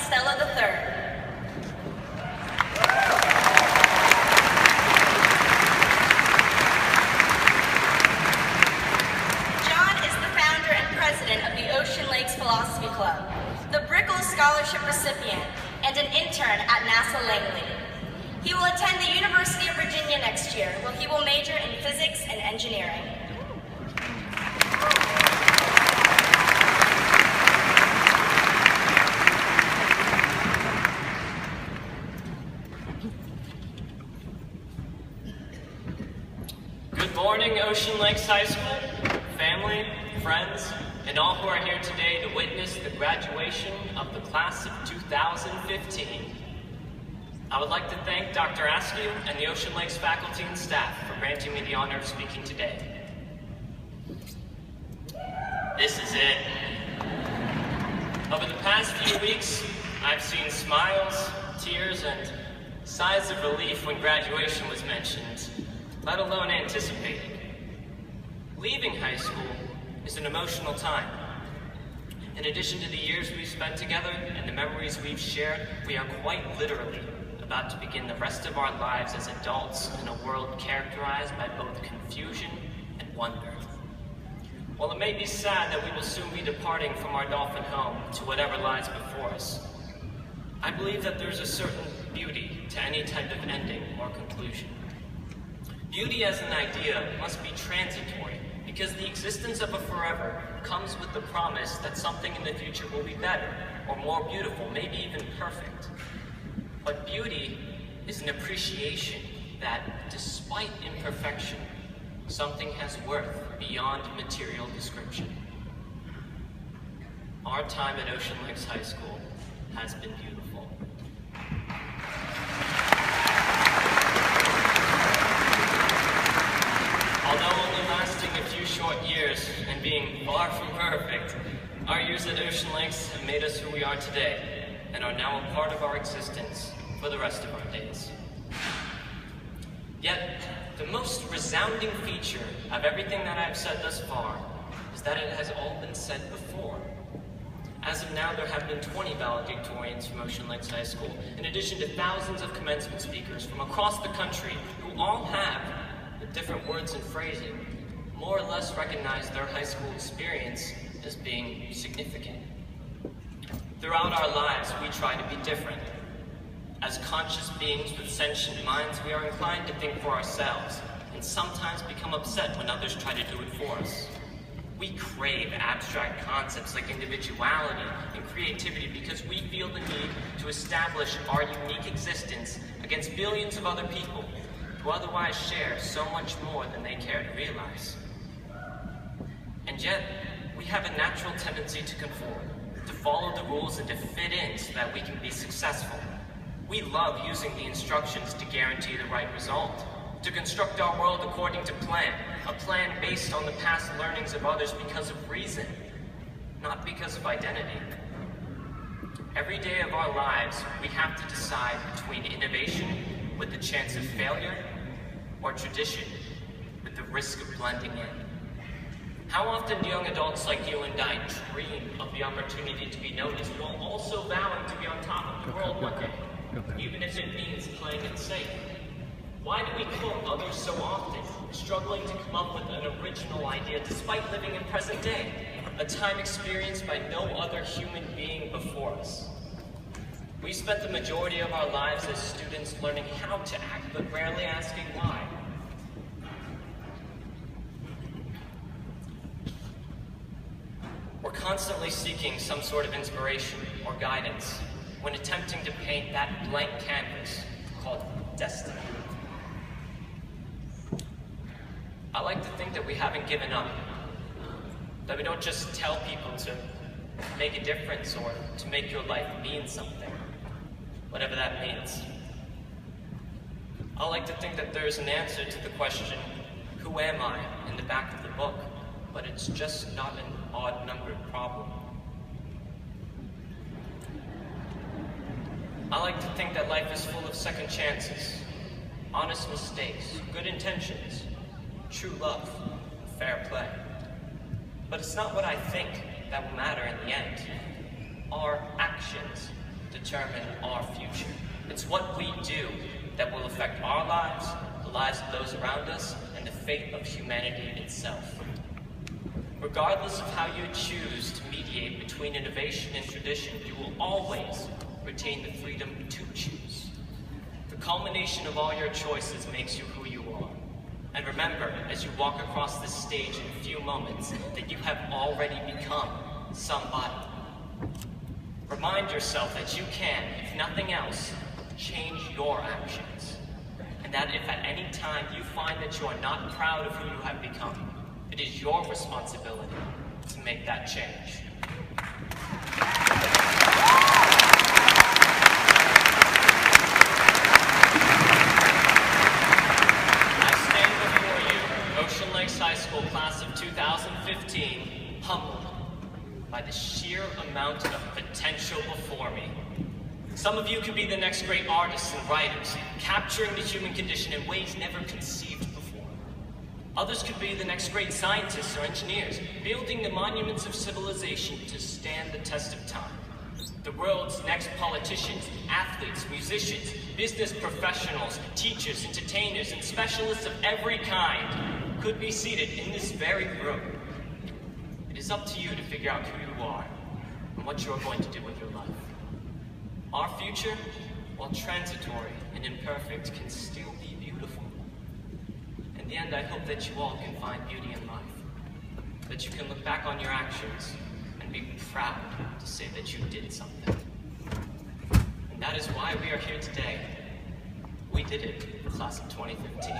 Costello III. John is the founder and president of the Ocean Lakes Philosophy Club, the Brickell Scholarship recipient, and an intern at NASA Langley. He will attend the University of Virginia next year, where he will major in physics and engineering. Good morning, Ocean Lakes High School, family, friends, and all who are here today to witness the graduation of the class of 2015. I would like to thank Dr. Askew and the Ocean Lakes faculty and staff for granting me the honor of speaking today. This is it. Over the past few weeks, I've seen smiles, tears, and sighs of relief when graduation was mentioned, let alone anticipated. Leaving high school is an emotional time. In addition to the years we've spent together and the memories we've shared, we are quite literally about to begin the rest of our lives as adults in a world characterized by both confusion and wonder. While it may be sad that we will soon be departing from our dolphin home to whatever lies before us, I believe that there's a certain beauty to any type of ending or conclusion. Beauty as an idea must be transitory, because the existence of a forever comes with the promise that something in the future will be better, or more beautiful, maybe even perfect. But beauty is an appreciation that, despite imperfection, something has worth beyond material description. Our time at Ocean Lakes High School has been beautiful. Although only lasting a few short years and being far from perfect, our years at Ocean Lakes have made us who we are today, and are now a part of our existence for the rest of our days. Yet, the most resounding feature of everything that I've said thus far is that it has all been said before. As of now, there have been 20 valedictorians from Ocean Lakes High School, in addition to thousands of commencement speakers from across the country who all have, with different words and phrasing, more or less recognize their high school experience as being significant. Throughout our lives, we try to be different. As conscious beings with sentient minds, we are inclined to think for ourselves, and sometimes become upset when others try to do it for us. We crave abstract concepts like individuality and creativity because we feel the need to establish our unique existence against billions of other people who otherwise share so much more than they care to realize. And yet, we have a natural tendency to conform, to follow the rules and to fit in so that we can be successful. We love using the instructions to guarantee the right result, to construct our world according to plan, a plan based on the past learnings of others because of reason, not because of identity. Every day of our lives, we have to decide between innovation with the chance of failure or tradition with the risk of blending in. How often do young adults like you and I dream of the opportunity to be noticed while also vowing to be on top of the world one day, even if it means playing it safe? Why do we quote others so often, struggling to come up with an original idea despite living in present day, a time experienced by no other human being before us? We spent the majority of our lives as students learning how to act, but rarely asking why. We're constantly seeking some sort of inspiration or guidance when attempting to paint that blank canvas called destiny. I like to think that we haven't given up, that we don't just tell people to make a difference or to make your life mean something, whatever that means. I like to think that there's an answer to the question, who am I, in the back of the book, but it's just not an odd-numbered problem. I like to think that life is full of second chances, honest mistakes, good intentions, true love, fair play. But it's not what I think that will matter in the end. Our actions determine our future. It's what we do that will affect our lives, the lives of those around us, and the fate of humanity itself. Regardless of how you choose to mediate between innovation and tradition, you will always retain the freedom to choose. The culmination of all your choices makes you who you are. And remember, as you walk across this stage in a few moments, that you have already become somebody. Remind yourself that you can, if nothing else, change your actions. And that if at any time you find that you are not proud of who you have become, it is your responsibility to make that change. I stand before you, Ocean Lakes High School class of 2015, humbled by the sheer amount of potential before me. Some of you could be the next great artists and writers, capturing the human condition in ways never conceived before. Others could be the next great scientists or engineers, building the monuments of civilization to stand the test of time. The world's next politicians, athletes, musicians, business professionals, teachers, entertainers, and specialists of every kind could be seated in this very room. It is up to you to figure out who you are and what you are going to do with your life. Our future, while transitory and imperfect, can still be beautiful. In the end, I hope that you all can find beauty in life, that you can look back on your actions and be proud to say that you did something. And that is why we are here today. We did it, the class of 2015.